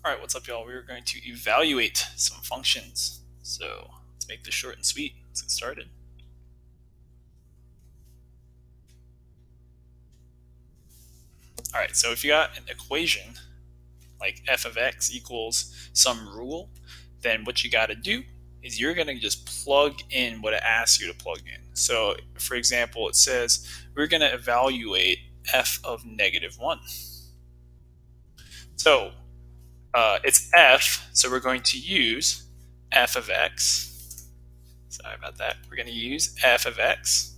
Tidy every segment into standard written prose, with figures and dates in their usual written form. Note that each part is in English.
All right, what's up, y'all? We're going to evaluate some functions. So let's make this short and sweet. Let's get started. All right, so if you got an equation like f of x equals some rule, then what you got to do is you're going to just plug in what it asks you to plug in. So for example, it says we're going to evaluate f of -1. So it's f, so we're going to use f of x. Sorry about that. We're going to use f of x.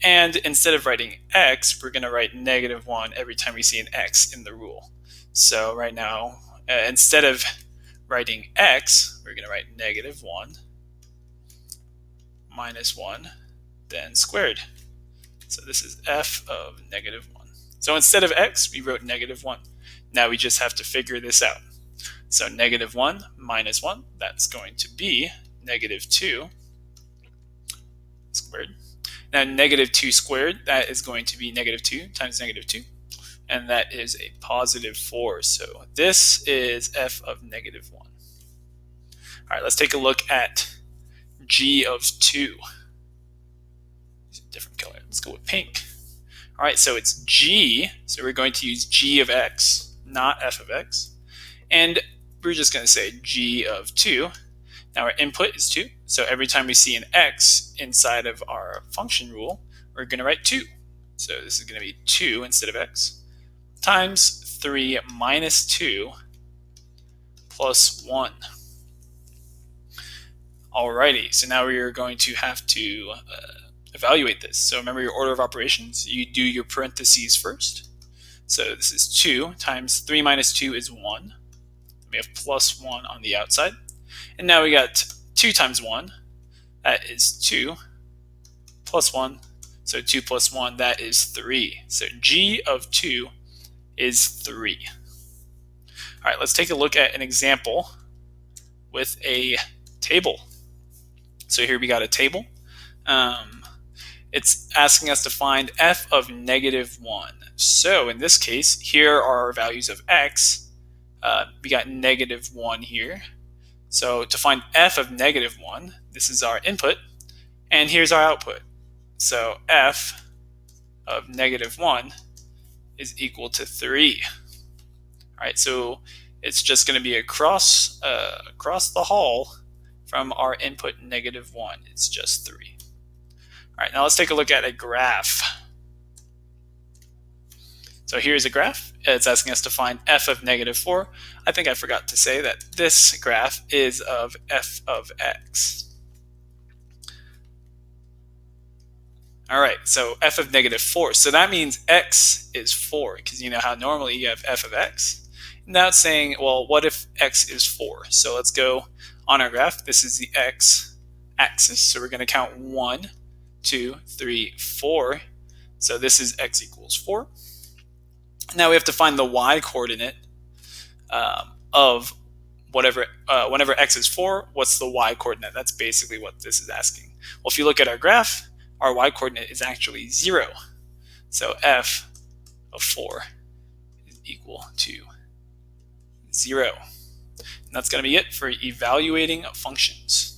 And instead of writing x, we're going to write -1 every time we see an x in the rule. So right now, instead of writing x, we're going to write -1 minus 1, then squared. So this is f of -1. So instead of x, we wrote -1. Now we just have to figure this out. So -1 minus 1, that's going to be -2 squared. Now -2 squared, that is going to be -2 times -2, and that is a +4. So this is f of -1. All right, let's take a look at g of 2. Use a different color. Let's go with pink. All right, so it's g, so we're going to use g of x, not f of x. And we're just going to say g of 2. Now our input is 2, so every time we see an x inside of our function rule, we're going to write 2. So this is going to be 2 instead of x, times 3 minus 2 plus 1. Alrighty, so now we are going to have to evaluate this. So remember your order of operations. You do your parentheses first. So this is 2 times 3 minus 2 is 1. We have plus 1 on the outside. And now we got 2 times 1. That is 2 plus 1. So 2 plus 1, that is 3. So g of 2 is 3. All right, let's take a look at an example with a table. So here we got a table. It's asking us to find f of -1. So in this case, here are our values of x. We got -1 here. So to find f of -1, this is our input, and here's our output. So f of -1 is equal to 3. All right, so it's just going to be across the hall from our input -1. It's just 3. All right, now let's take a look at a graph. So here's a graph. It's asking us to find f of -4. I think I forgot to say that this graph is of f of x. All right, so f of -4. So that means x is 4, because you know how normally you have f of x. Now it's saying, well, what if x is 4? So let's go on our graph. This is the x axis. So we're going to count 1, 2, 3, 4. So this is x equals 4. Now we have to find the y coordinate of whatever, whenever x is 4, what's the y coordinate? That's basically what this is asking. Well, if you look at our graph, our y coordinate is actually 0. So f of 4 is equal to 0. And that's going to be it for evaluating functions.